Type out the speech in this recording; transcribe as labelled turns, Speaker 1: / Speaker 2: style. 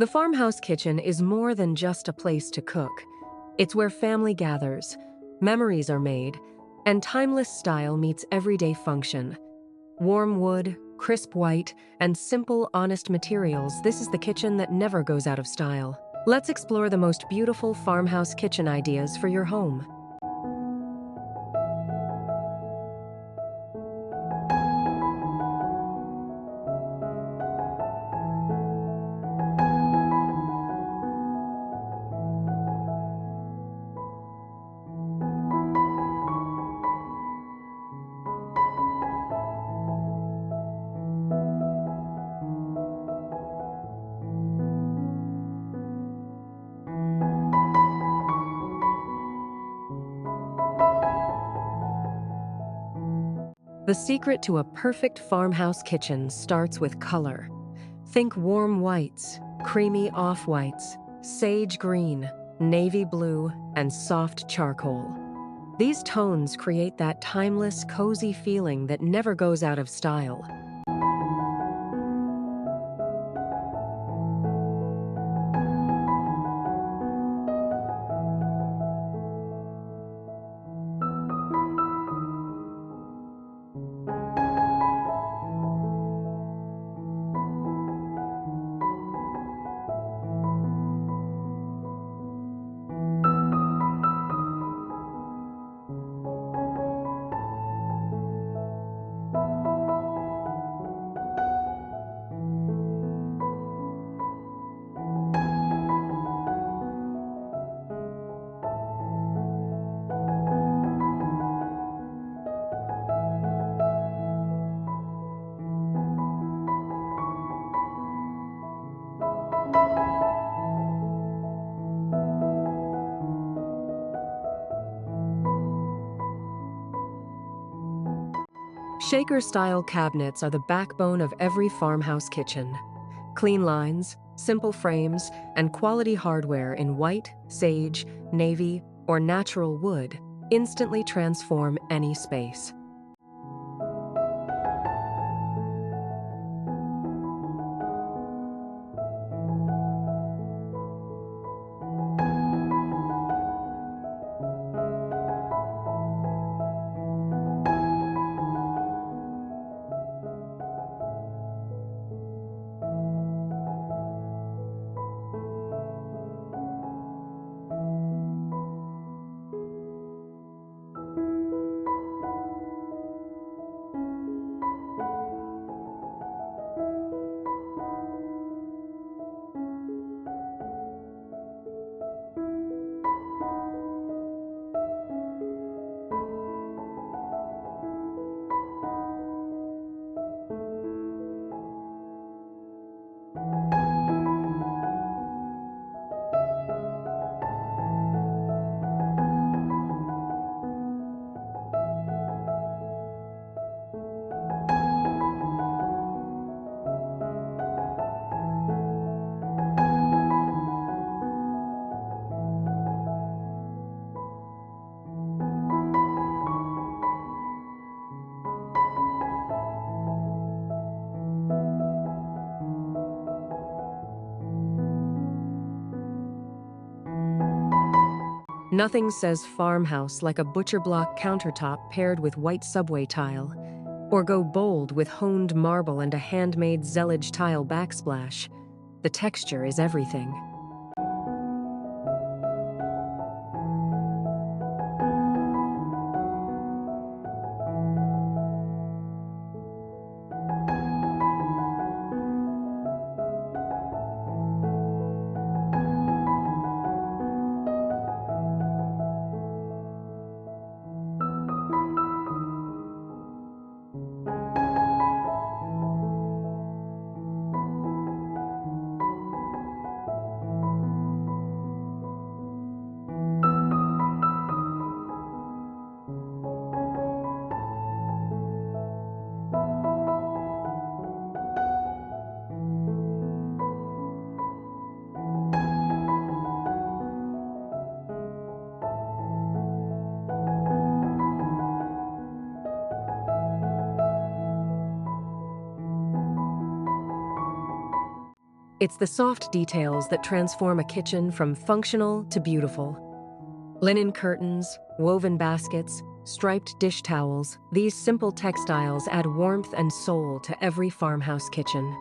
Speaker 1: The Farmhouse Kitchen is more than just a place to cook. It's where family gathers, memories are made, and timeless style meets everyday function. Warm wood, crisp white, and simple, honest materials, this is the kitchen that never goes out of style. Let's explore the most beautiful farmhouse kitchen ideas for your home. The secret to a perfect farmhouse kitchen starts with color. Think warm whites, creamy off-whites, sage green, navy blue, and soft charcoal. These tones create that timeless, cozy feeling that never goes out of style. Shaker-style cabinets are the backbone of every farmhouse kitchen. Clean lines, simple frames, and quality hardware in white, sage, navy, or natural wood instantly transform any space. Nothing says farmhouse like a butcher block countertop paired with white subway tile, or go bold with honed marble and a handmade zellage tile backsplash. The texture is everything. It's the soft details that transform a kitchen from functional to beautiful. Linen curtains, woven baskets, striped dish towels, these simple textiles add warmth and soul to every farmhouse kitchen.